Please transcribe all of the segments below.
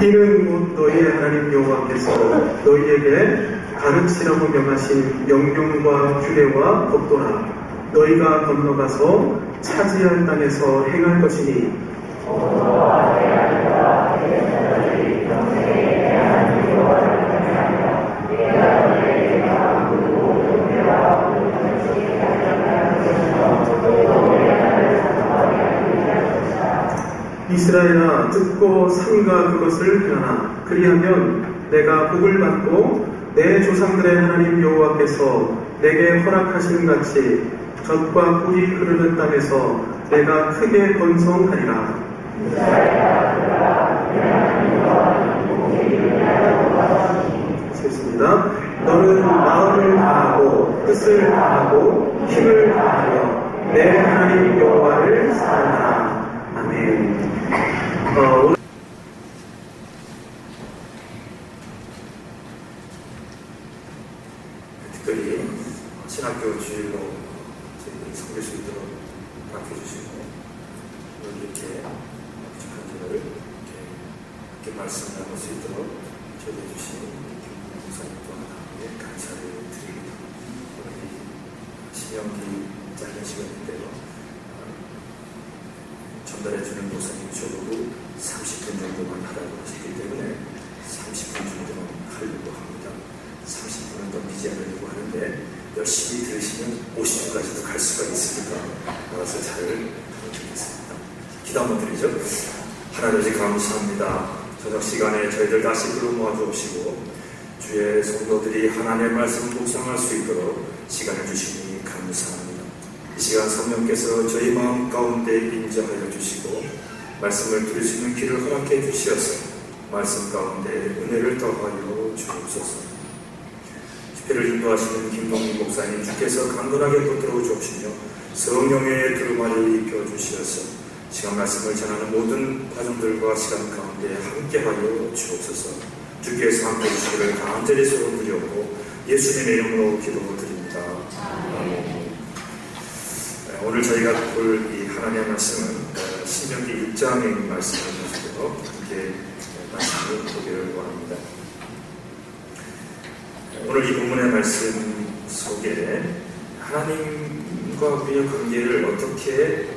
이는 곧 너희의 하나님 여호와께서 너희에게 가르치라고 명하신 명령과 규례와 법도라. 너희가 건너가서 차지할 땅에서 행할 것이니 이스라엘아, 듣고 삼가 그것을 행하라. 그리하면 내가 복을 받고 내 조상들의 하나님 여호와께서 내게 허락하신 같이 젖과 꿀이 흐르는 땅에서 내가 크게 번성하리라. 좋습니다. 너는 마음을 다하고 뜻을 다하고 힘을 다하여 내 하나님 여호와를 사랑하라. 아멘. 특별히 신학교 주일로 저희들이 섬길 수 있도록 맡겨주시고 이렇게 부족한 일을 이렇게 말씀을 나눌 수 있도록 저희들 주신 목사님과 함께 감사를 드립니다. 오늘 신명기 짧은 시간인데요, 전달해주는 목사님 적어도 30분 정도만 하라고 하셨기 때문에 30분 정도만 하려고 합니다. 30분은 넘기지 않으려고 하는데 열심히 들으시면 50분까지도 갈 수가 있으니까 알아서 잘 들어주겠습니다. 기도 한번 드리죠. 하나님 감사합니다. 저녁 시간에 저희들 다시 불러 모아주옵시고 주의 성도들이 하나님의 말씀을 묵상할 수 있도록 시간을 주시니 감사합니다. 이 시간 성령께서 저희 마음 가운데 임재하여 주시고 말씀을 들을 수 있는 길을 허락해 주시어서 말씀 가운데 은혜를 더하여 주옵소서. 집회를 인도하시는 김동민 목사님 주께서 강건하게 붙들어 주옵시며 성령의 두루마리를 입혀 주시어서 시간 말씀을 전하는 모든 과정들과 시간 가운데 함께하여 주옵소서. 주께서 함께해 주시기를 간절히 소원드렸고 예수님의 이름으로 기도드립니다. 아멘. 오늘 저희가 볼 이 하나님의 말씀은 신명기 1장의 말씀을 가지고 함께 말씀을 보기를 원합니다. 오늘 이 본문의 말씀 속에 하나님과 우리의 관계를 어떻게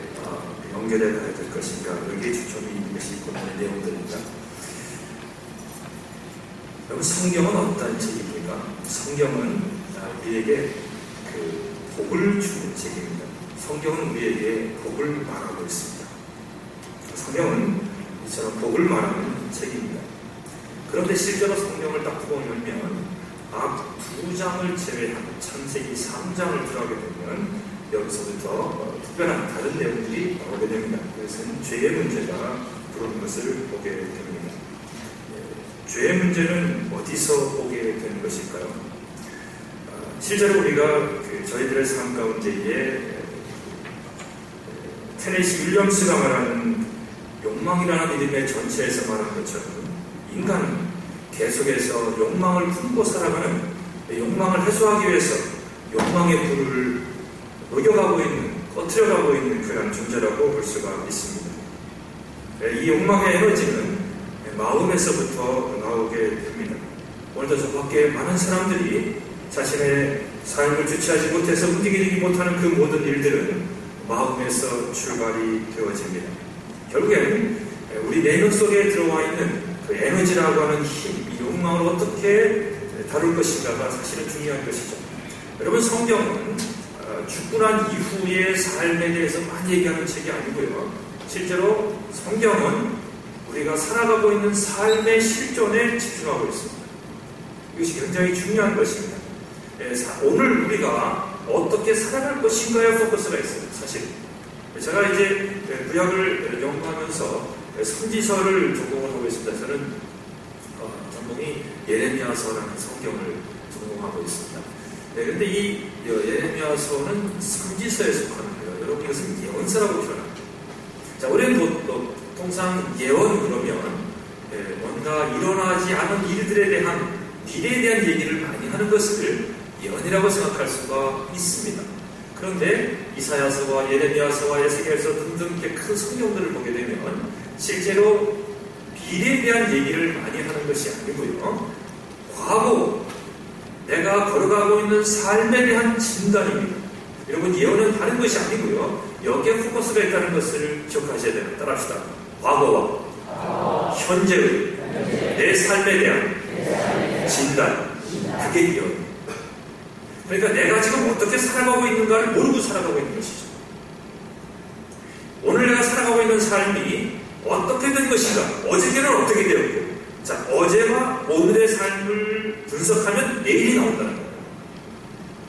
연결해 가야 될 것인가, 여기에 초점이 있는 것이 본문의 내용들입니다. 여러분, 성경은 어떤 책입니까? 성경은 우리에게 복을 주는 책입니다. 성경은 우리에게 복을 말하고 있습니다. 성경은 이처럼 복을 말하는 책입니다. 그런데 실제로 성경을 딱 보면 앞 2장을 제외한 창세기 3장을 들어가게 되면 여기서부터 특별한 다른 내용들이 나오게 됩니다. 그것은 죄의 문제가 들어오는 것을 보게 됩니다. 죄의 문제는 어디서 보게 되는 것일까요? 실제로 우리가 저희들의 삶 가운데에 테네시 윌리엄스가 말하는 욕망이라는 이름의 전체에서 말하는 것처럼 인간은 계속해서 욕망을 품고 살아가는, 욕망을 해소하기 위해서 욕망의 불을 녹여가고 있는, 꺼트려가고 있는 그런 존재라고 볼 수가 있습니다. 이 욕망의 에너지는 마음에서부터 나오게 됩니다. 오늘도 저 밖에 많은 사람들이 자신의 삶을 주체하지 못해서 움직이지 못하는 그 모든 일들은 마음에서 출발이 되어집니다. 결국에는 우리 내면 속에 들어와 있는 그 에너지라고 하는 힘, 이 욕망을 어떻게 다룰 것인가가 사실은 중요한 것이죠. 여러분, 성경은 죽고 난 이후의 삶에 대해서 많이 얘기하는 책이 아니고요. 실제로 성경은 우리가 살아가고 있는 삶의 실존에 집중하고 있습니다. 이것이 굉장히 중요한 것입니다. 오늘 우리가 어떻게 살아갈 것인가에 포커스가 있어요. 사실 제가 이제 구약을 연구하면서 선지서를 전공을 하고 있습니다. 저는 전공이 예레미야서라는 성경을 전공하고 있습니다. 그런데 이 예레미야서는 선지서에 속하는 거예요. 여러분, 이것은 예언서라고 표현합니다. 자, 우리는 통상 예언 그러면 뭔가 일어나지 않은 일들에 대한 미래에 대한 얘기를 많이 하는 것을 예언이라고 생각할 수가 있습니다. 그런데 이사야서와 예레미야서와 에스겔서 등등 이렇게 큰 성경들을 보게 되면 실제로 미래에 대한 얘기를 많이 하는 것이 아니고요. 과거, 내가 걸어가고 있는 삶에 대한 진단입니다. 여러분, 예언은 다른 것이 아니고요. 여기에 포커스가 있다는 것을 기억하셔야 됩니다. 따라합시다. 과거와 현재의 내 삶에 대한 진단, 그게 예언입니다. 그러니까 내가 지금 어떻게 살아가고 있는가를 모르고 살아가고 있는 것이죠. 오늘 내가 살아가고 있는 삶이 어떻게 된 것인가, 어저께는 어떻게 되었고, 자, 어제와 오늘의 삶을 분석하면 내일이 나온다는 거예요.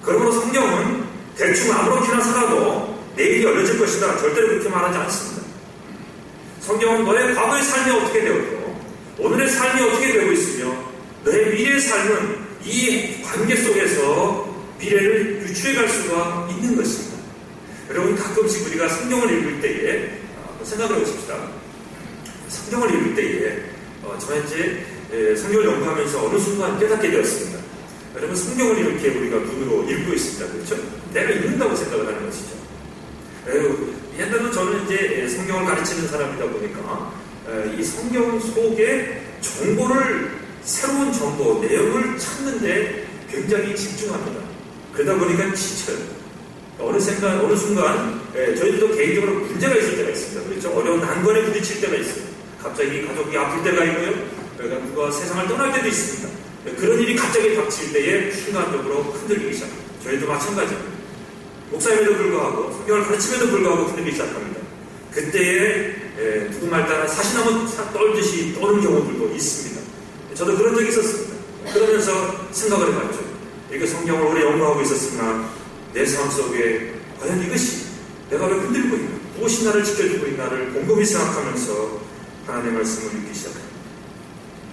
그러므로 성경은 대충 아무렇게나 살아도 내일이 열려질 것이다, 절대로 그렇게 말하지 않습니다. 성경은 너의 과거의 삶이 어떻게 되었고 오늘의 삶이 어떻게 되고 있으며 너의 미래의 삶은 이 관계 속에서 미래를 유추해 갈 수가 있는 것입니다. 여러분, 가끔씩 우리가 성경을 읽을 때에 생각을 해보십시다. 성경을 읽을 때에 저는 이제 성경을 연구하면서 어느 순간 깨닫게 되었습니다. 여러분, 성경을 이렇게 우리가 눈으로 읽고 있습니다. 그렇죠? 내가 읽는다고 생각을 하는 것이죠. 옛날에는 저는 이제 성경을 가르치는 사람이다 보니까 이 성경 속에 정보를, 새로운 정보, 내용을 찾는데 굉장히 집중합니다. 그러다 보니까 지쳐요. 어느 순간 저희들도 개인적으로 문제가 있을 때가 있습니다. 그렇죠? 어려운 난관에 부딪힐 때가 있어요. 갑자기 가족이 아플 때가 있고요. 그러니까 누가 세상을 떠날 때도 있습니다. 그런 일이 갑자기 닥칠 때에 순간적으로 흔들리기 시작합니다. 저희도 마찬가지입니다. 목사임에도 불구하고 성경을 가르침에도 불구하고 흔들리기 시작합니다. 그때에 누구 말 따라 사시나무 떨듯이 떠는 경우들도 있습니다. 저도 그런 적이 있었습니다. 그러면서 생각을 해봤죠. 이렇게 성경을 오래 연구하고 있었으나 내 삶 속에 과연 이것이 내가 왜 흔들고 있나, 무엇이 나를 지켜주고 있나를 곰곰이 생각하면서 하나님의 말씀을 읽기 시작합니다.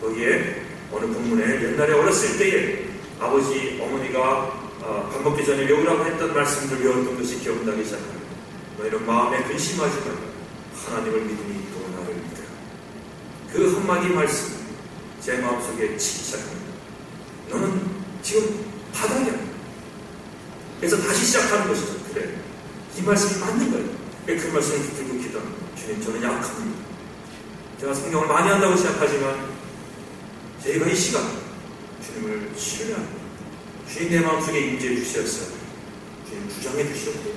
거기에 어느 본문에 옛날에 어렸을 때에 아버지, 어머니가 밥 먹기 전에 외우라고 했던 말씀들 외웠던 것이 기억나기 시작합니다. 너희는 마음에 근심하지 말고 하나님을 믿으니 또 나를 믿으라. 그 한마디 말씀 제 마음속에 치기 시작합니다. 너는 지금 바닥이야. 그래서 다시 시작하는 것이죠. 그래, 이 말씀이 맞는 거예요. 그 말씀을 붙들고 기도합니다. 주님, 저는 약합니다. 제가 성경을 많이 한다고 생각하지만 저희가 이 시간 주님을 신뢰합니다. 주님 내 마음속에 임재해 주시었어요. 주님 주장해 주시었고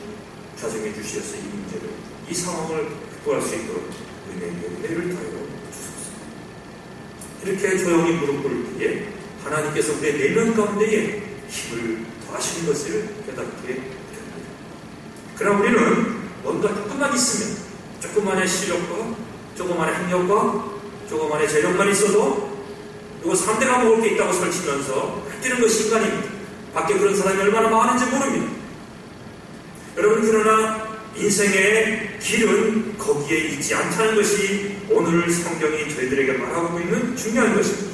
좌정해 주시었어요. 이 문제를, 이 상황을 극복할 수 있도록 은혜를 다하여 주소서. 이렇게 조용히 무릎 꿇을 때에 하나님께서 우리의 내면 가운데에 힘을 더하시는 것을 깨닫게 됩니다. 그러나 우리는 뭔가 조금만 있으면, 조금만의 실력과 조금만의 학력과 조금만의 재력만 있어도 그리고 3대가 먹을 게 있다고 설치면서 할 것이 인간입니다. 밖에 그런 사람이 얼마나 많은지 모릅니다. 여러분, 그러나 인생의 길은 거기에 있지 않다는 것이 오늘 성경이 저희들에게 말하고 있는 중요한 것입니다.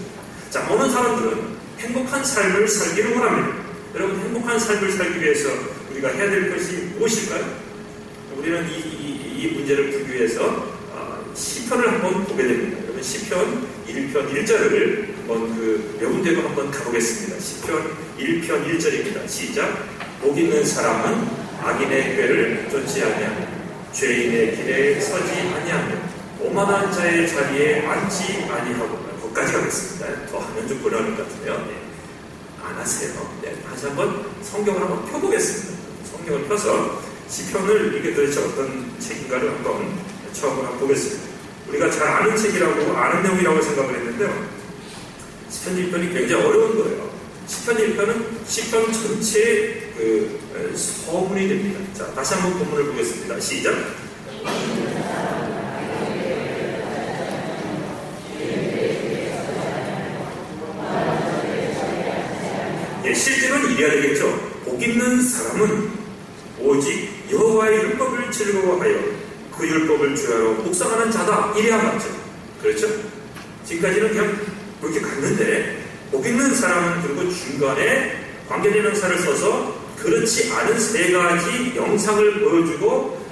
자, 어느 사람들은 행복한 삶을 살기를 원합니다. 여러분, 행복한 삶을 살기 위해서 우리가 해야 될 것이 무엇일까요? 우리는 이 문제를 풀기 위해서 시편을 한번 보게 됩니다. 여러분, 시편 1편 1절을 한번 외운 대로 한번 가보겠습니다. 시편 1편 1절입니다. 시작. 복 있는 사람은 악인의 꾀를 쫓지 아니하며 죄인의 길에 서지 아니하며 오만한 자의 자리에 앉지 아니하고, 거기까지 가겠습니다. 더 하면 좀 곤란할 것 같은데요. 안 하세요. 다시 한번 성경을 한번 펴보겠습니다. 성경을 펴서 시편을 이게 도대체 어떤 책인가를 한번 처음으로 한번 보겠습니다. 우리가 잘 아는 책이라고, 아는 내용이라고 생각을 했는데요. 시편 1편이 굉장히 어려운 거예요. 시편 1편은 시편 전체의 서문이 됩니다. 자, 다시 한번 본문을 보겠습니다. 시작. 실제로는 이래야 되겠죠. 복 있는 사람은 오직 여호와의 율법을 즐거워하여 그 율법을 주야로 묵상하는 자다. 이래야 맞죠. 그렇죠? 지금까지는 그냥 그렇게 갔는데, 복 있는 사람은 그리고 중간에 관계대명사를 써서 그렇지 않은 세 가지 영상을 보여주고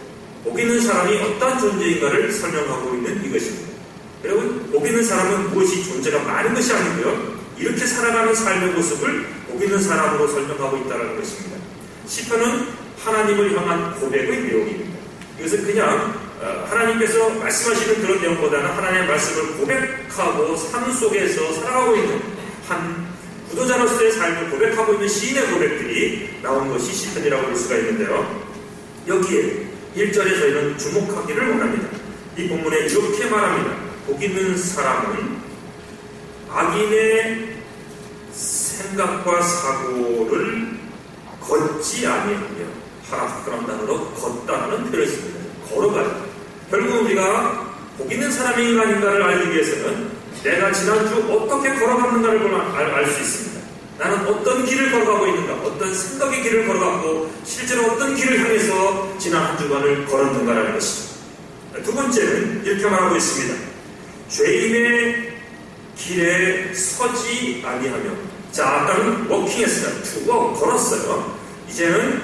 복 있는 사람이 어떤 존재인가를 설명하고 있는 이것입니다. 여러분, 복 있는 사람은 무엇이 존재가 많은 것이 아니고요, 이렇게 살아가는 삶의 모습을 복 있는 사람으로 설명하고 있다는 것입니다. 시편은 하나님을 향한 고백의 내용입니다. 이것은 그냥 하나님께서 말씀하시는 그런 내용보다는 하나님의 말씀을 고백하고 삶 속에서 살아가고 있는 한 구도자로서의 삶을 고백하고 있는 시인의 고백들이 나온 것이 시편이라고 볼 수가 있는데요. 여기에 1절에 저희는 주목하기를 원합니다. 이 본문에 이렇게 말합니다. 복 있는 사람은 악인의 생각과 사고를 걷지 아니하며 하라. 그런 단어로 걷다는 표현을 씁니다. 걸어가요. 결국 우리가 복 있는 사람이 아닌가를 알기 위해서는 내가 지난주 어떻게 걸어갔는가를 알 수 있습니다. 나는 어떤 길을 걸어가고 있는가, 어떤 생각의 길을 걸어가고 실제로 어떤 길을 향해서 지난 한 주간을 걸었는가라는 것이죠. 두 번째는 이렇게 말하고 있습니다. 죄인의 길에 서지 아니하며. 자, 아까는 워킹했어요. 투고 걸었어요. 이제는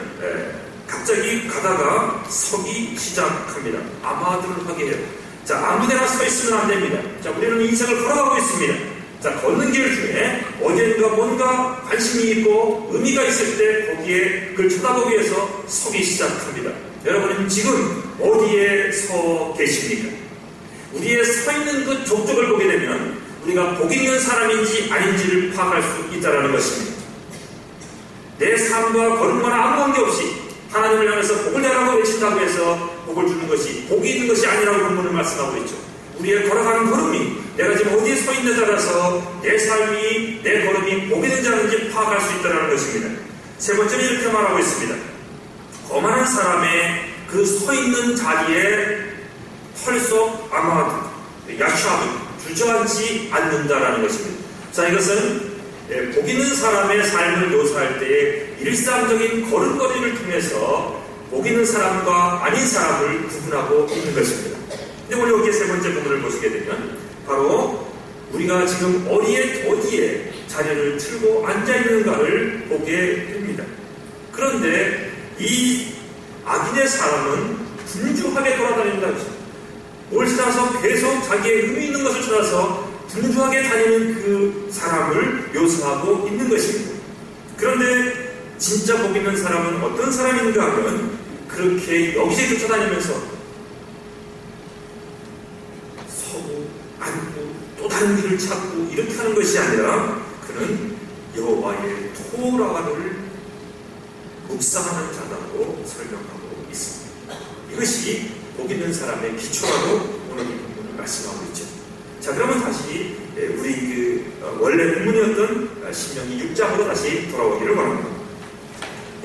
갑자기 가다가 서기 시작합니다. 아마들을 하게 해요. 자, 아무데나 서 있으면 안 됩니다. 자, 우리는 인생을 걸어가고 있습니다. 자, 걷는 길 중에 어디엔가 뭔가 관심이 있고 의미가 있을 때 거기에 그걸 쳐다보기 위해서 서기 시작합니다. 여러분은 지금 어디에 서 계십니까? 우리의 서 있는 그 족적을 보게 되면 우리가 복 있는 사람인지 아닌지를 파악할 수 있다는 것입니다. 내 삶과 걸음과는 아무 관계없이 하나님을 향해서 복을 내라고 외친다고 해서 복을 주는 것이 복이 있는 것이 아니라고 본문을 말씀하고 있죠. 우리의 걸어가는 걸음이 내가 지금 어디에 서 있는 자라서 내 삶이, 내 걸음이 복이 있는 자인지 파악할 수 있다는 것입니다. 세 번째는 이렇게 말하고 있습니다. 거만한 사람의 그 서 있는 자리에 털썩 아마도 야샤도 주저앉지 않는다라는 것입니다. 자, 이것은 복 있는 사람의 삶을 묘사할 때의 일상적인 걸음걸이를 통해서 복 있는 사람과 아닌 사람을 구분하고 있는 것입니다. 근데 오늘 여기에 세 번째 부분을 보시게 되면 바로 우리가 지금 어디에 자리를 틀고 앉아있는가를 보게 됩니다. 그런데 이 악인의 사람은 분주하게 돌아다닌다. 뭘 찾아서 계속 자기의 의미 있는 것을 찾아서 분주하게 다니는 그 사람을 묘사하고 있는 것입니다. 그런데 진짜 복 있는 사람은 어떤 사람인가 하면 그렇게 여기저기 쫓아다니면서 서고 앉고 또 다른 길을 찾고 이렇게 하는 것이 아니라 그는 여호와의 토라를 묵상하는 자라고 설명하고 있습니다. 이것이 복 있는 사람의 기초라고 오늘 이 본문을 말씀하고 있죠. 자, 그러면 다시 우리 원래 본문이었던 신명기 6장으로 다시 돌아오기를 원합니다.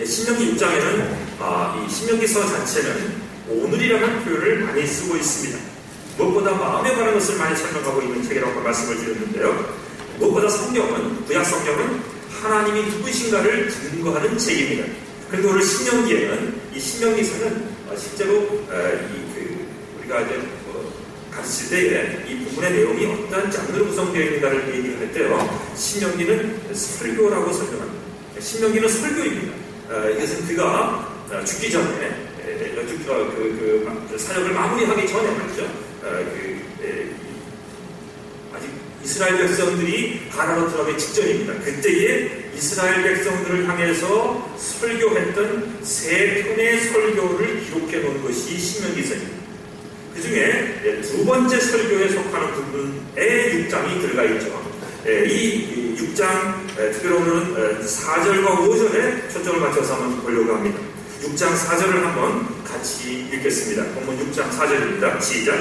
신명기 6장에는 이 신명기서 자체는 오늘이라는 표현을 많이 쓰고 있습니다. 무엇보다 마음에 관한 것을 많이 설명하고 있는 책이라고 말씀을 드렸는데요. 무엇보다 성경은, 구약 성경은 하나님이 누구신가를 증거하는 책입니다. 그런데 오늘 신명기에는 이 신명기서는 실제로 우리가 이제 가르칠 때에 이 부분의 내용이 어떤 장르로 구성되어 있는가를 얘기를 할 때요. 신명기는 설교라고 설명합니다. 신명기는 설교입니다. 이것은 그가 죽기 전에 사역을 마무리하기 전에 말이죠. 아직 이스라엘 백성들이 가나안으로 들어가기 직전입니다. 그때에 이스라엘 백성들을 향해서 설교했던 세 편의 설교를 기록해 놓은 것이 신명기서입니다. 그 중에 두 번째 설교에 속하는 부분에 6장이 들어가 있죠. 이 6장 특별로는 4절과 5절에 초점을 맞춰서 한번 보려고 합니다. 6장 4절을 한번 같이 읽겠습니다. 본문 6장 4절입니다. 시작.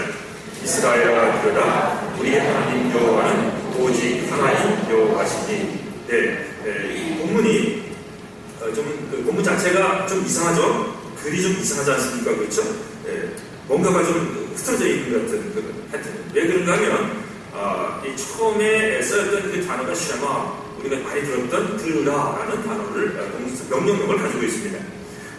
이스라엘아 들으라 우리 하나님 여호와는 오직 하나님 여호와시니. 이 본문이 좀 본문 자체가 좀 이상하죠. 글이 좀 이상하지 않습니까? 그렇죠? 뭔가가 좀 흩어져 있는 것 같은 하여튼 왜 그런가 하면 이 처음에 쓰였던 그 단어가 샤마, 우리가 많이 들었던 들으라라는 단어를 명령력을 가지고 있습니다.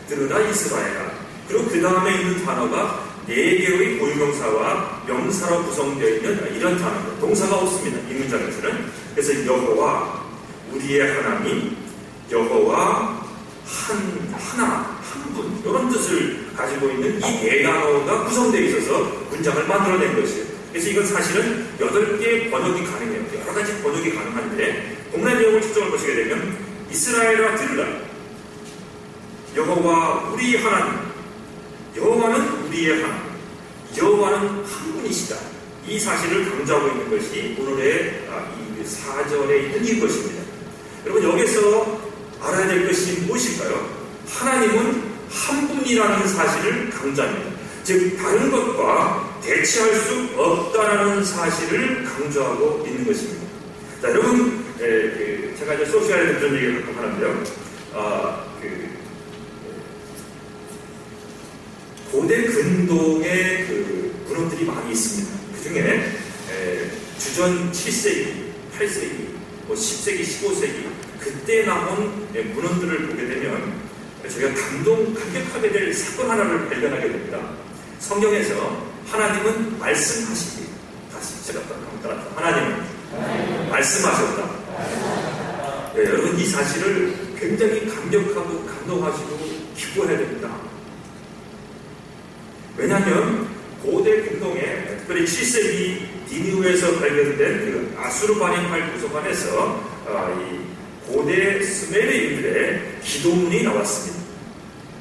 들으라 이스라엘아. 그리고 그 다음에 있는 단어가 4개의 고유명사와 명사로 구성되어 있는 이런 단어입니다. 동사가 없습니다. 이 문장에서는. 그래서 여호와, 우리의 하나님, 여호와, 하나, 한 분, 이런 뜻을 가지고 있는 이 4단어가 구성되어 있어서 문장을 만들어낸 것이에요. 그래서 이건 사실은 8개의 번역이 가능해요. 여러 가지 번역이 가능한데 본문의 내용을 초점을 보시게 되면 이스라엘아 들으라. 여호와 우리 하나님. 여호와는 우리의 하나님. 여호와는 한 분이시다. 이 사실을 강조하고 있는 것이 오늘의 이 4절에 있는 이것입니다. 여러분, 여기서 알아야 될 것이 무엇일까요? 하나님은 한 분이라는 사실을 강조합니다. 즉 다른 것과 대치할 수 없다라는 사실을 강조하고 있는 것입니다. 자, 여러분, 제가 이제 수업 시간에 그런 얘기를 가끔 하는데요. 고대 근동의 문헌들이 많이 있습니다. 그 중에 주전 7세기, 8세기, 10세기, 15세기 그때 나온 문헌들을 보게 되면 저희가 감격하게 될 사건 하나를 발견하게 됩니다. 성경에서 하나님은 말씀하시기, 다시 제가 따라 하나님은 말씀하셨다. 네, 여러분, 이 사실을 굉장히 감격하고 감동하시고 기뻐해야 됩니다. 왜냐하면 고대 근동에 특별히 7세기 니느웨에서 발견된 그 아수르바닌말 도서관에서 이 고대 스메르인들의 기도문이 나왔습니다.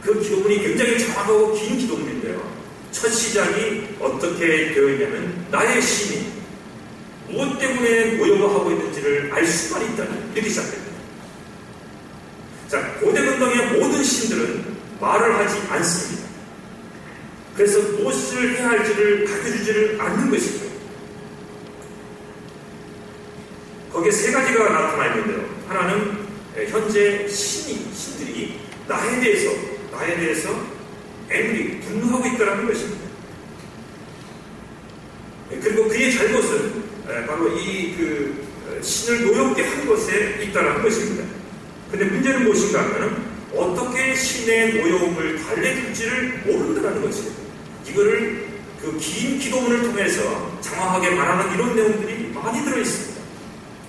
그 기도문이 굉장히 장하고 긴 기도문인데요. 첫 시작이 어떻게 되어 있냐면 나의 신이 무엇 때문에 모여하고 있는지를 알 수만 있다니 이렇게 시작됩니다. 자, 고대 근동의 모든 신들은 말을 하지 않습니다. 그래서 무엇을 해야 할지를 가르쳐주지를 않는 것이죠. 거기에 세 가지가 나타나 있는데요. 하나는 현재 신들이 나에 대해서 분노하고 있다는 것입니다. 그리고 그의 잘못은 바로 이 신을 노엽게 한 것에 있다는 것입니다. 근데 문제는 무엇인가 하면 어떻게 신의 노여움을 달래줄지를 모른다는 것이에요. 이거를 그 긴 기도문을 통해서 장황하게 말하는 이런 내용들이 많이 들어있습니다.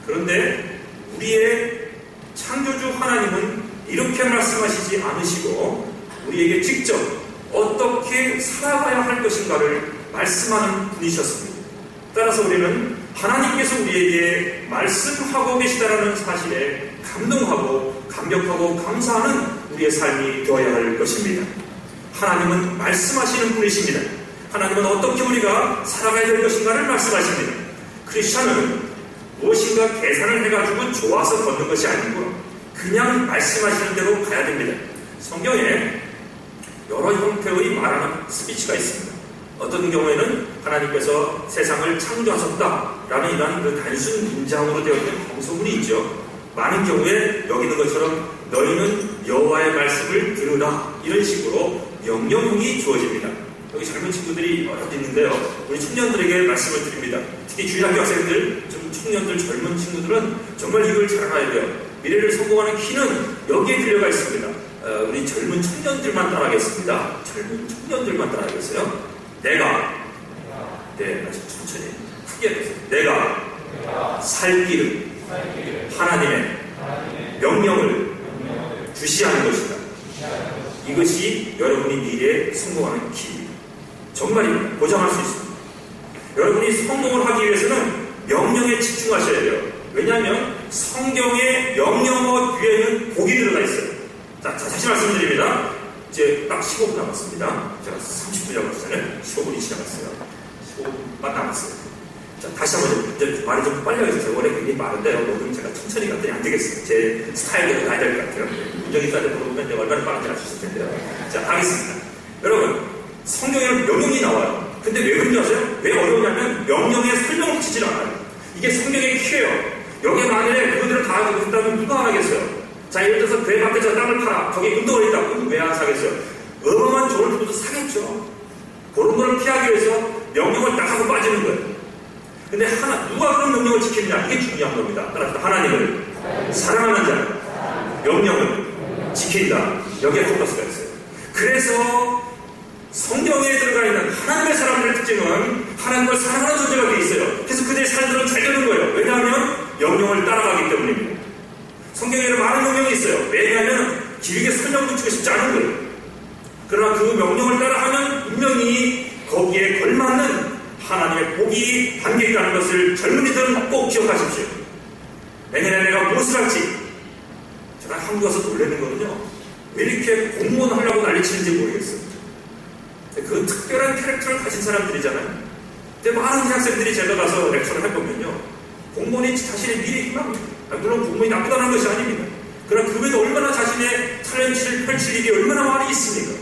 그런데 우리의 창조주 하나님은 이렇게 말씀하시지 않으시고 우리에게 직접 어떻게 살아가야 할 것인가를 말씀하는 분이셨습니다. 따라서 우리는 하나님께서 우리에게 말씀하고 계시다라는 사실에 감동하고 감격하고 감사하는 우리의 삶이 되어야 할 것입니다. 하나님은 말씀하시는 분이십니다. 하나님은 어떻게 우리가 살아가야 될 것인가를 말씀하십니다. 크리스찬은 무엇인가 계산을 해가지고 좋아서 걷는 것이 아니고 그냥 말씀하시는 대로 가야 됩니다. 성경에 여러 형태의 말하는 스피치가 있습니다. 어떤 경우에는 하나님께서 세상을 창조하셨다라는 이러한 그 단순 문장으로 되어 있는 방송문이 있죠. 많은 경우에 여기 있는 것처럼 너희는 여호와의 말씀을 들으라 이런 식으로 명령이 주어집니다. 여기 젊은 친구들이 여러 있는데요. 우리 청년들에게 말씀을 드립니다. 특히 주일학교 학생들, 좀 청년들, 젊은 친구들은 정말 이걸 잘 알아야 돼요. 미래를 성공하는 키는 여기에 들려가 있습니다. 우리 젊은 청년들만 따라하겠습니다. 젊은 청년들만 따라하겠어요. 내가 아주 천천히 크게 해보세요. 내가 살 길은 하나님의 명령을 주시하는 것이다. 이것이 여러분이 미래에 성공하는 길입니다. 정말입니다. 보장할 수 있습니다. 여러분이 성공을 하기 위해서는 명령에 집중하셔야 돼요. 왜냐하면 성경의 명령어 뒤에는 복이 들어가 있어요. 자, 다시 말씀드립니다. 이제 딱 15분 남았습니다. 제가 30분 잡았잖아요. 15분이 지나갔어요. 15분만 남았어요. 자, 다시 한번 이제 말이 좀 빨리 하겠어요. 원래 굉장히 많은데요. 오늘 제가 천천히 갔더니 안 되겠어요. 제 스타일대로 가야 될 것 같아요. 운전기사한테 물어보면 이제 얼마나 빠른지 알 수 있을 텐데요. 자, 하겠습니다. 여러분, 성경에는 명령이 나와요. 근데 왜 그런지 아세요? 왜 어려우냐면 명령에 설명을 붙이질 않아요. 이게 성경의 키예요. 여기에 만약에 그분들을 다 하고 있다면 누가 안 하겠어요? 자, 예를 들어서 배 밖에서 땅을 팔아. 거기에 운동을 있다. 그럼 왜 안 사겠어요? 어마어마한 좋은 분도 사겠죠. 그런 거를 피하기 위해서 명령을 딱 하고 빠지는 거예요. 근데 누가 그런 명령을 지키느냐? 이게 중요한 겁니다. 따라서 하나님을 사랑하는 자, 명령을 지킨다. 여기에 포커스가 있어요. 그래서 성경에 들어가 있는 하나님의 사람들의 특징은 하나님을 사랑하는 존재가 되어 있어요. 그래서 그들의 삶들은 잘 되는 거예요. 왜냐하면 명령을 따라가기 때문입니다. 성경에는 많은 명령이 있어요. 왜냐하면 길게 설명 붙이고 싶지 않은 거예요. 그러나 그 명령을 따라하면 분명히 거기에 걸맞는 하나님의 복이 담겨 있다는 것을 젊은이들은 꼭 기억하십시오. 내년에 내가 무엇을 할지. 제가 한국 와서 놀라는 거는요. 왜 이렇게 공무원 하려고 난리치는지 모르겠어요. 그 특별한 캐릭터를 가진 사람들이잖아요. 근데 많은 학생들이 제가 가서 렉처를 해보면요, 공무원이 자신의 미래에 희망입니다. 물론 공무원이 나쁘다는 것이 아닙니다. 그러나 그외에도 얼마나 자신의 탤런트를 펼칠 일이 얼마나 많이 있습니까?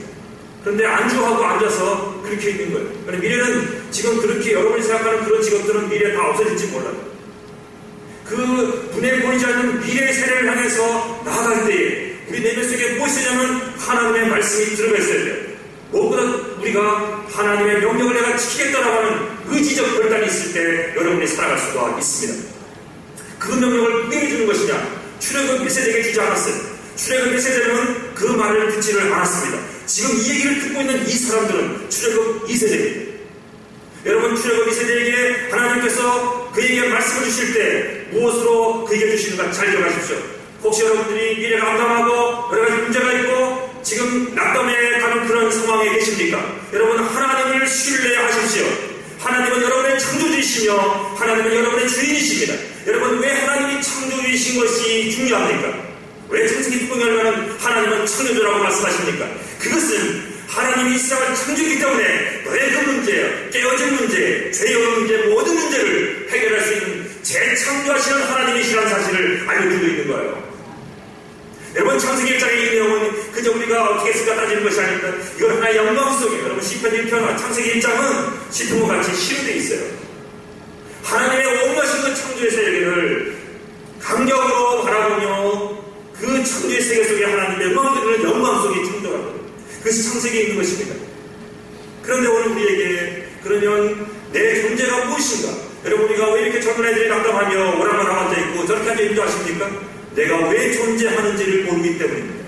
그런데 안주하고 앉아서 그렇게 있는 거예요. 그러니까 미래는 지금 그렇게 여러분이 생각하는 그런 직업들은 미래에 다 없어질지 몰라요. 그 눈에 보이지 않는 미래의 세례를 향해서 나아갈 때에 우리 내면 속에 무엇이 있냐면 하나님의 말씀이 들어가 있어야 돼요. 무엇보다 우리가 하나님의 명령을 내가 지키겠다라고 하는 의지적 결단이 있을 때 여러분이 살아갈 수가 있습니다. 그 명령을 누구에게 주는 것이냐? 출애굽 1세대에게 주지 않았어요. 출애굽 1세대는 그 말을 듣지를 않았습니다. 지금 이 얘기를 듣고 있는 이 사람들은 출애굽 2세대입니다. 여러분, 출애굽 2세대에게 하나님께서 그에게 말씀을 주실 때 무엇으로 그에게 주시는가 잘 기억하십시오. 혹시 여러분들이 미래를 암담하고 여러 가지 문제가 있고 지금 낙담해 가는 그런 상황에 계십니까? 여러분, 하나님을 신뢰하십시오. 하나님은 여러분의 창조주이시며 하나님은 여러분의 주인이십니다. 여러분, 왜 하나님이 창조주이신 것이 중요합니까? 왜 창세기 6장에 보면 하나님은 창조주라고 말씀하십니까? 그것은 하나님이 이 세상을 창조하기 때문에 너의 그 문제, 깨어진 문제, 죄의 문제, 모든 문제를 해결할 수 있는 재창조하시는 하나님이시라는 사실을 알려주고 있는 거예요. 여러분, 창세기 1장의 이 내용은 그저 우리가 어떻게 했을까 따지는 것이 아닙니다. 이건 하나의 영광 속에, 여러분, 시편 1편과 창세기 1장은 시편과 같이 시로되어 있어요. 하나님의 온갖인 그 창조의 세계를 강력으로 바라보며 그 창조의 세계 속에 하나님의 영광을 영광 속에 창조하고 그것이 창세기에 있는 것입니다. 그런데 오늘 우리에게 그러면 내 존재가 무엇인가? 여러분, 우리가 왜 이렇게 젊은 애들이 낙담하며 오랑만 앉아있고 저렇게 앉아있는 줄 아십니까? 내가 왜 존재하는지를 모르기 때문입니다.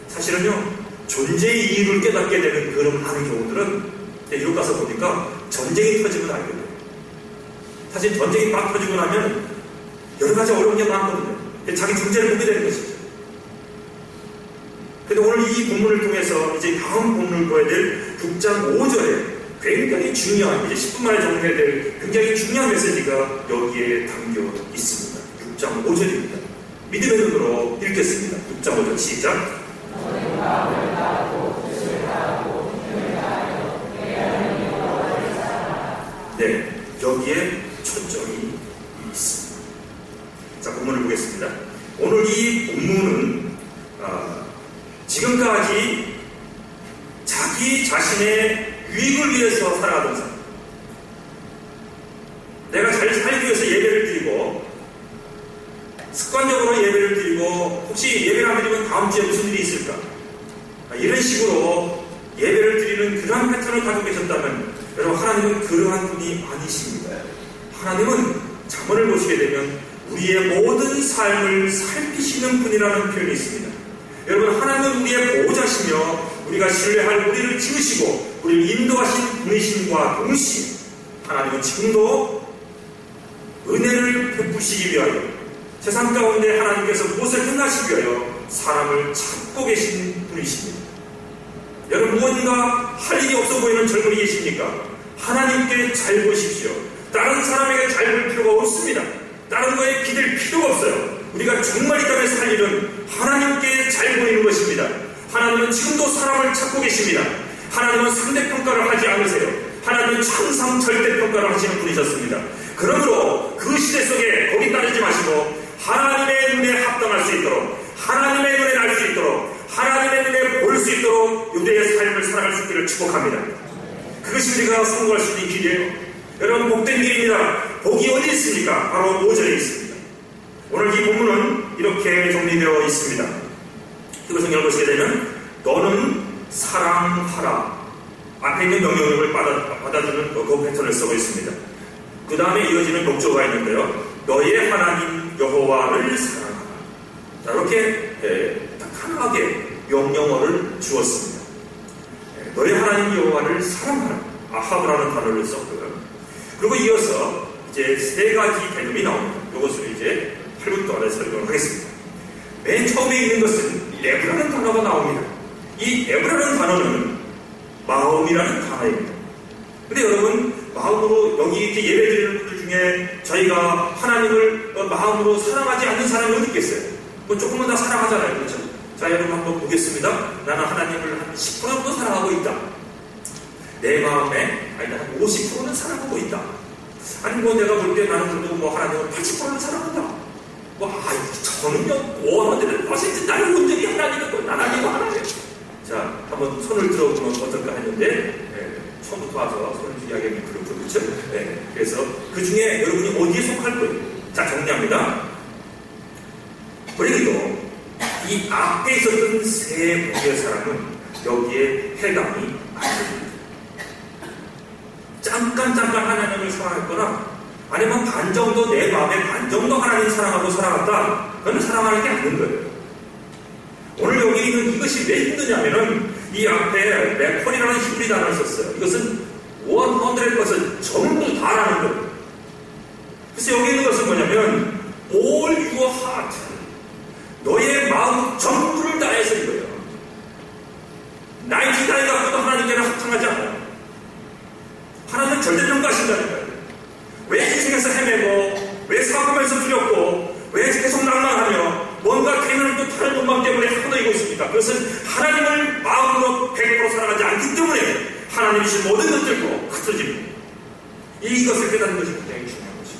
사실은요, 존재의 이유를 깨닫게 되는 그런 많은 경우들은 이곳 가서 보니까 전쟁이 터지면 알게 돼요. 사실 전쟁이 막 터지고 나면 여러 가지 어려운 게 많거든요. 자기 존재를 보게 되는 것이죠. 그런데 오늘 이 본문을 통해서 이제 다음 본문을 보아야 될 6장 5절에 굉장히 중요한, 이제 10분 만에 정리해야 될 굉장히 중요한 메시지가 여기에 담겨 있습니다. 6장 5절입니다. 믿음의 눈으로 읽겠습니다. 6장 5절 시작. 네, 여기에 초점이 있습니다. 자, 본문을 보겠습니다. 오늘 이 본문은 지금까지 자기 자신의 유익을 위해서 살아가던 사람, 내가 잘 살기 위해서 예배를 드리고 습관적으로 예배를 드리고 혹시 예배를 안 드리면 다음 주에 무슨 일이 있을까? 이런 식으로 예배를 드리는 그러한 패턴을 가지고 계셨다면 여러분, 하나님은 그러한 분이 아니십니다. 하나님은 잠언을 보시게 되면 우리의 모든 삶을 살피시는 분이라는 표현이 있습니다. 여러분, 하나님은 우리의 보호자시며 우리가 신뢰할 우리를 지으시고 우리를 인도하신 분이심과 동시에 하나님은 지금도 은혜를 베푸시기 위하여 세상 가운데 하나님께서 무엇을 행하시기 위하여 사람을 찾고 계신 분이십니다. 여러분, 무언가 할 일이 없어 보이는 젊은이 계십니까? 하나님께 잘 보십시오. 다른 사람에게 잘 볼 필요가 없습니다. 다른 거에 기댈 필요가 없어요. 우리가 정말 이 땅에서 할 일은 하나님께 잘 보이는 것입니다. 하나님은 지금도 사람을 찾고 계십니다. 하나님은 상대평가를 하지 않으세요. 하나님은 항상 절대평가를 하시는 분이셨습니다. 그러므로 그 시대 속에 거기 따르지 마시고 하나님의 눈에 합당할 수 있도록, 하나님의 눈에 날 수 있도록, 하나님의 눈에 볼 수 있도록 유대의 삶을 살아갈 수 있기를 축복합니다. 그것이 우리가 성공할 수 있는 길이에요. 여러분, 복된 길입니다. 복이 어디 있습니까? 바로 5절에 있습니다. 오늘 이 본문은 이렇게 정리되어 있습니다. 이걸 성경을 보시게 되면 너는 사랑하라. 앞에 있는 명령을 받아주는 그 패턴을 쓰고 있습니다. 그 다음에 이어지는 목조가 있는데요. 너의 하나님 여호와를 사랑하라. 자, 이렇게 단호하게 명령어를 주었습니다. 너의 하나님 여호와를 사랑하라. 아하브라는 단어를 썼고요. 그리고 이어서 이제 세 가지 개념이 나옵니다. 이것을 이제 8분 동안에 설명을 하겠습니다. 맨 처음에 있는 것은 레브라는 단어가 나옵니다. 이 레브라는 단어는 마음이라는 단어입니다. 근데 여러분, 마음으로 여기 이렇게 예배 드리는 분들 중에 저희가 하나님을 마음으로 사랑하지 않는 사람이 어디 있겠어요? 뭐 조금은 다 사랑하잖아요. 그렇죠? 자, 여러분 한번 보겠습니다. 나는 하나님을 한 10% 정도 사랑하고 있다. 내 마음에 한 50%는 사랑하고 있다. 아니 뭐 내가 볼 때 나는 그래도 뭐 하나님을 80%는 사랑한다. 저는요 100% 나를 온전히 하나님이고 나나님과 하나님. 자, 한번 손을 들어보면 어떨까 했는데 처음부터 와서 손을 주기 하기에는 그렇죠, 그렇죠? 그래서 그 중에 여러분이 어디에 속할 거예요? 자, 정리합니다. 그래도 이 앞에 있었던 세 부류의 사람은 여기에 해당이 안 됩니다. 잠깐 하나님을 사랑했거나 아니면 반 정도 내 마음에 반 정도 하나님 사랑하고 살아갔다. 그건 사랑하는 게 아닌 거예요. 오늘 여기 있는 이것이 왜 힘드냐면은 이 앞에 맥콜이라는 히브리 단어를 썼어요. 이것은 100% 전부 다라는 거예요. 그래서 여기 있는 것은 뭐냐면 all your heart, 너의 마음 전부를 다해서 이거예요. 99 갖고도 하나님께는 합당하지 않아요. 하나님은 절대 평가하신다는 거예요. 왜 인생에서 헤매고, 왜 사고면서 두렵고, 왜 계속 낭만하며 뭔가 되면 또 다른 욕망 때문에 허덕이고 있습니까? 그것은 하나님을 마음으로 100% 사랑하지 않기 때문에 하나님이 주신 모든 것들과 흐트러집니다. 이것을 깨닫는 것이 굉장히 중요한 것이죠.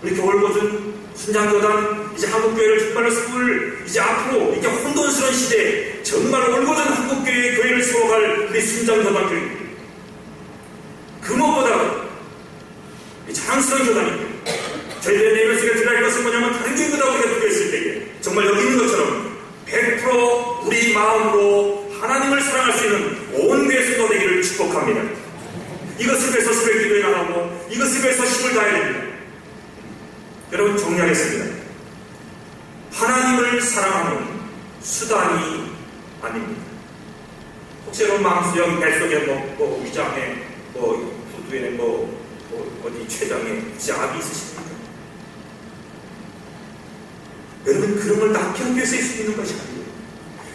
우리 겨울곳은 신장교단 이제 한국교회를 정말로 세울 이제 앞으로 이제 혼돈스러운 시대에 정말 올곧은 한국교회의 교회를 세워갈 우리 신장교단 교회입니다. 그 무엇보다 자랑스러운 교단입니다. 저희들의 내면 속에 들어갈 것은 뭐냐면 다른 교회보다 우리가 비교했을 때에 정말 여기 있는 것처럼 100% 우리 마음으로 하나님을 사랑할 수 있는 온 교회 성도 되기를 축복합니다. 이것을 위해서 수백 기도에 나가고 이것을 위해서 힘을 다해야 됩니다. 여러분 정리하겠습니다. 하나님을 사랑하는 수단이 아닙니다. 혹시 여러분 마음속에 여기 뱃속에 뭐 위장에 후두에 어디 췌장에 잡이 있으십니까? 여러분 그런 걸 납기하기 위해서 있을 수 있는 것이 아니에요.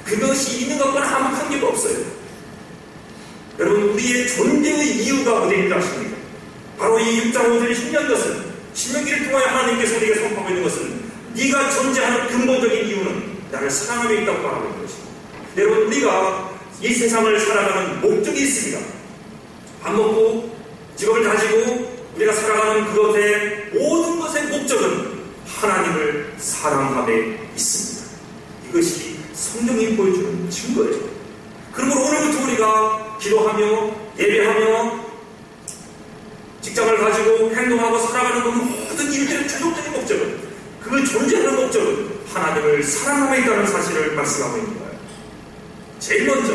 그것이 있는 것과는 아무 관계가 없어요. 여러분 우리의 존재의 이유가 어디에 있다 하십니까? 바로 이 6장 5절의 신년 것은 신명기를 통하여 하나님께서 우리에게 선포하고 있는 것은 네가 존재하는 근본적인 이유는 나를 사랑함에 있다고 말하고 있는 것입니다. 여러분 우리가 이 세상을 살아가는 목적이 있습니다. 밥 먹고 직업을 가지고 우리가 살아가는 그것의 모든 것의 목적은 하나님을 사랑함에 있습니다. 이것이 성경이 보여주는 증거예요. 그러므로 오늘부터 우리가 기도하며 예배하며 직장을 가지고 행동하고 살아가는 그 모든 일들의 최종적인 목적은 그 존재하는 목적은 하나님을 사랑함에 있다는 사실을 말씀하고 있는 거예요. 제일 먼저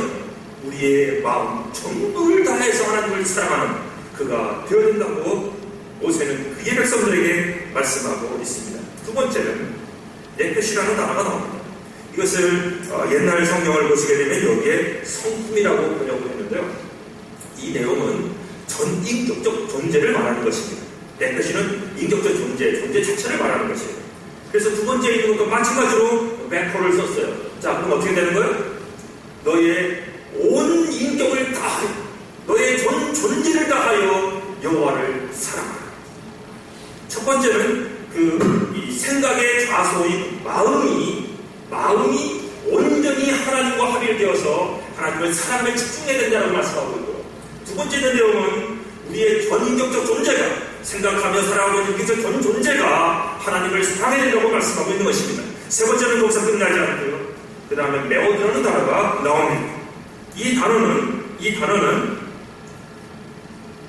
우리의 마음 전부를 다해서 하나님을 사랑하는 그가 되어야 된다고 모세는 그의 백성들에게 말씀하고 있습니다. 두 번째는 네펫이라는 단어가 나옵니다. 이것을 옛날 성경을 보시게 되면 여기에 성품이라고 번역을 했는데요. 이 내용은 전 인격적 존재를 말하는 것입니다. 네펫이는 인격적 존재 자체를 말하는 것이에요. 그래서 두 번째 있는 것도 마찬가지로 맥콜을 썼어요. 자, 그럼 어떻게 되는 거예요? 너의 온 인격을 다하여, 너의 존재를 다하여 여호와를 사랑하라. 첫 번째는 이 생각의 좌소인 마음이 온전히 하나님과 합일되어서 하나님을 사랑에 집중해야 된다는 말씀하고 있고요. 두 번째 내용은 우리의 전인격적 존재가 생각하며 살아가고 있는 그 전 존재가 하나님을 사랑해야 된다고 말씀하고 있는 것입니다. 세 번째는 거기서 끝나지 않고요. 그 다음에 메오드라는 단어가 나옵니다. 이 단어는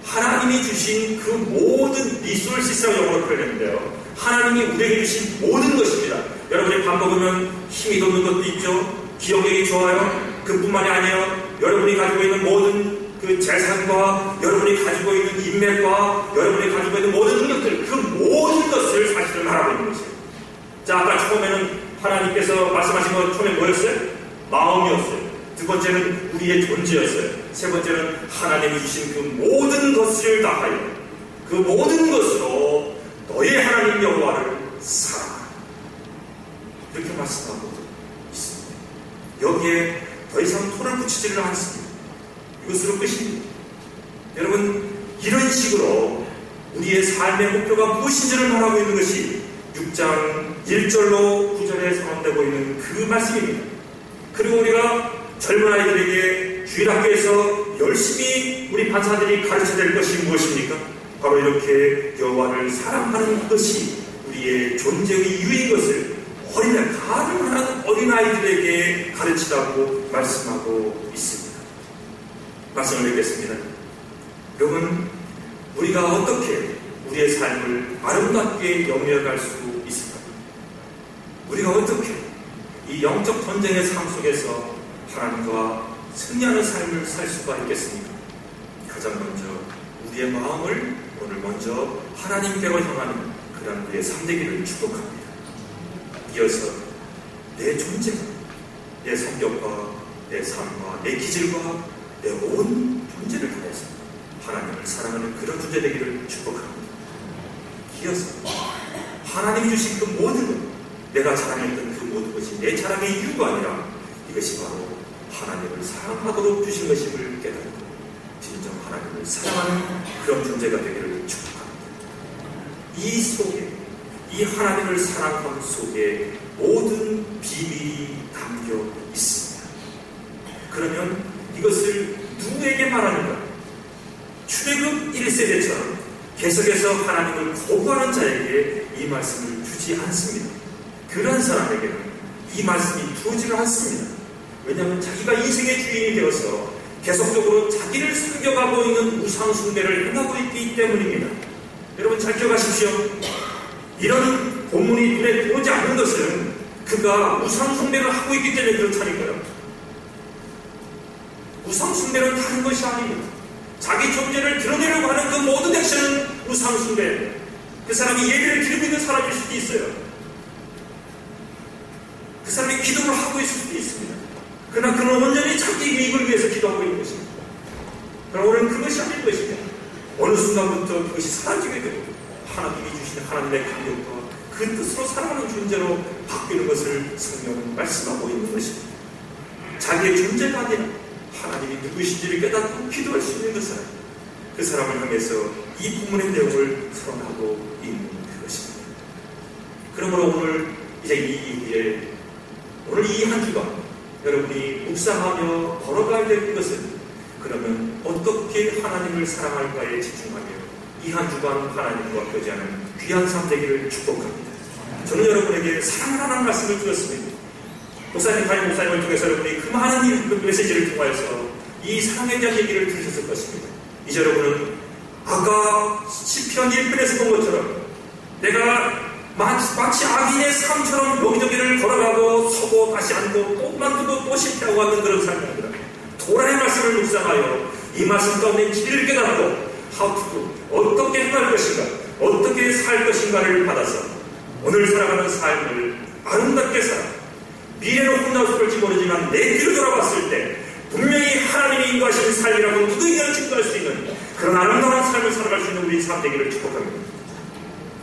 하나님이 주신 그 모든 리소스라고 영어로 표현했는데요. 하나님이 우리에게 주신 모든 것입니다. 여러분이 밥 먹으면 힘이 돋는 것도 있죠. 기억력이 좋아요. 그뿐만이 아니에요. 여러분이 가지고 있는 모든 그 재산과 여러분이 가지고 있는 인맥과 여러분이 가지고 있는 모든 능력들, 그 모든 것을 사실은 말하고 있는 것이에요. 자, 아까 처음에는 하나님께서 말씀하신 것 처음에 뭐였어요? 마음이었어요. 두 번째는 우리의 존재였어요. 세 번째는 하나님이 주신 그 모든 것을 다하여 그 모든 것으로 너의 하나님 여호와를 사랑하라. 이렇게 말씀하고 있습니다. 여기에 더 이상 토를 붙이지를 않습니다. 이것으로 끝입니다. 여러분 이런 식으로 우리의 삶의 목표가 무엇인지를 말하고 있는 것이 6장 1절로 9절에 선언되고 있는 그 말씀입니다. 그리고 우리가 젊은 아이들에게 주일학교에서 열심히 우리 반사들이 가르쳐야 될 것이 무엇입니까? 바로 이렇게 여호와를 사랑하는 것이 우리의 존재의 이유인 것을 가능한 어린아이들에게 가르치라고 말씀하고 있습니다. 말씀을 읽겠습니다. 여러분, 우리가 어떻게 우리의 삶을 아름답게 영위해갈 수 있을까요? 우리가 어떻게 이 영적 전쟁의 삶 속에서 하나님과 승리하는 삶을 살 수가 있겠습니까? 가장 먼저 우리의 마음을 오늘 먼저 하나님께로 향하는 그런 우리의 삶 되기를 축복합니다. 이어서 내 존재가, 내 성격과 내 삶과 내 기질과 내 온 존재를 다해서 하나님을 사랑하는 그런 존재 되기를 축복합니다. 이어서 하나님이 주신 그 모든 것, 내가 자랑했던 그 모든 것이 내 자랑의 이유가 아니라 이것이 바로 하나님을 사랑하도록 주신 것임을 깨닫고 진정 하나님을 사랑하는 그런 존재가 되기를 축복합니다. 이 속에, 이 하나님을 사랑함 속에 모든 비밀이 담겨 있습니다. 그러면 이것을 누구에게 말하는가? 출애굽 1세대처럼 계속해서 하나님을 거부하는 자에게 이 말씀을 주지 않습니다. 그런 사람에게는 이 말씀이 들어오지를 않습니다. 왜냐하면 자기가 인생의 주인이 되어서 계속적으로 자기를 섬겨가고 있는 우상숭배를 행하고 있기 때문입니다. 여러분 잘 기억하십시오. 이런 본문이 눈에 들어오지 않는 것은 그가 우상숭배를 하고 있기 때문에 그렇다니까요. 우상숭배는 다른 것이 아닙니다. 자기 존재를 드러내려고 하는 그 모든 액션은 우상숭배예요. 그 사람이 예배를 드리고 있는 사람일 수도 있어요. 그 사람이 기도를 하고 있을 수도 있습니다. 그러나 그는 온전히 자기 이익을 위해서 기도하고 있는 것입니다. 그러나 오늘은 그것이 아닌 것입니다. 어느 순간부터 그것이 사라지게 되고 하나님이 주신 하나님의 감격과 그 뜻으로 살아가는 존재로 바뀌는 것을 성경은 말씀하고 있는 것입니다. 자기의 존재가 아니라 하나님이 누구신지를 깨닫고 기도할 수 있는 그 사람을 향해서 이 본문의 내용을 선언하고 있는 그것입니다. 그러므로 오늘 이제 이 이후에 오늘 이 한 주간 여러분이 묵상하며 걸어가야 될 것은 그러면 어떻게 하나님을 사랑할까에 집중하며 이 한 주간 하나님과 교제하는 귀한 삶 되기를 축복합니다. 저는 여러분에게 사랑하라는 말씀을 드렸습니다. 목사님, 담임 목사님을 통해서 여러분이 그 많은 그 메시지를 통하여서 이 사랑에 대한 얘기를 들으셨을 것입니다. 이제 여러분은 아까 시편 1편에서 본 것처럼 내가 마치 악인의 삶처럼 여기저기를 걸어가고 서고 다시 앉고 또 만두고 또 실패하고 하는 그런 삶이 아니라 도라의 말씀을 묵상하여 이 말씀 가운데 진리를 깨닫고 어떻게 행할 것인가, 어떻게 살 것인가를 받아서 오늘 살아가는 삶을 아름답게 살아 미래로 혼자올지 모르지만 내 뒤로 돌아봤을 때 분명히 하나님이 인도하시는 삶이라고 누구에게나 증거할 수 있는 그런 아름다운 삶을 살아갈 수 있는 우리 삶 되기를 축복합니다.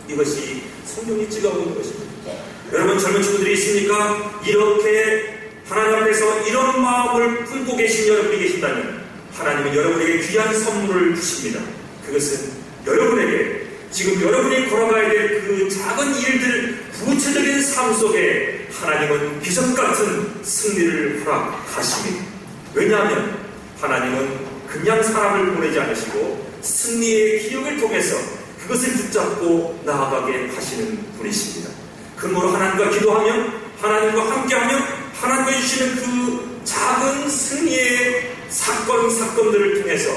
이것이 성경이 찍어오고 있는 것입니다. 여러분 젊은 친구들이 있습니까? 이렇게 하나님 앞에서 이런 마음을 품고 계신 여러분이 계신다면 하나님은 여러분에게 귀한 선물을 주십니다. 그것은 여러분에게 지금 여러분이 걸어가야 될 그 작은 일들 구체적인 삶 속에 하나님은 비전 같은 승리를 허락하십니다. 왜냐하면 하나님은 그냥 사람을 보내지 않으시고 승리의 기억을 통해서 그것을 붙잡고 나아가게 하시는 분이십니다. 그러므로 하나님과 기도하며 하나님과 함께하며 하나님과 주시는 그 작은 승리의 사건들을 통해서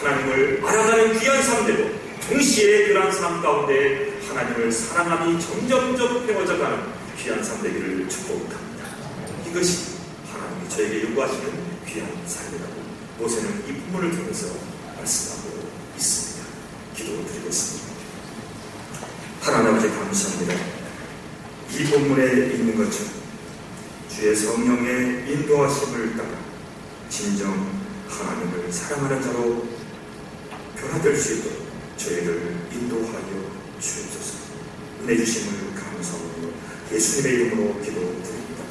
하나님을 알아가는 귀한 삶 되고 동시에 그러한 삶 가운데 하나님을 사랑함이 점점점 헤어져가는 귀한 삶 되기를 축복합니다. 이것이 하나님이 저에게 요구하시는 귀한 삶이라고 모세는 이 본문을 통해서 말씀하고 있습니다. 기도드리고 있습니다. 하나님 아버지 감사합니다. 이 본문에 있는 것처럼 주의 성령의 인도하심을 따라 진정 하나님을 사랑하는 자로 변화될 수 있도록 저희를 인도하여 주옵소서. 은혜 주심을 감사하며 예수님의 이름으로 기도드립니다.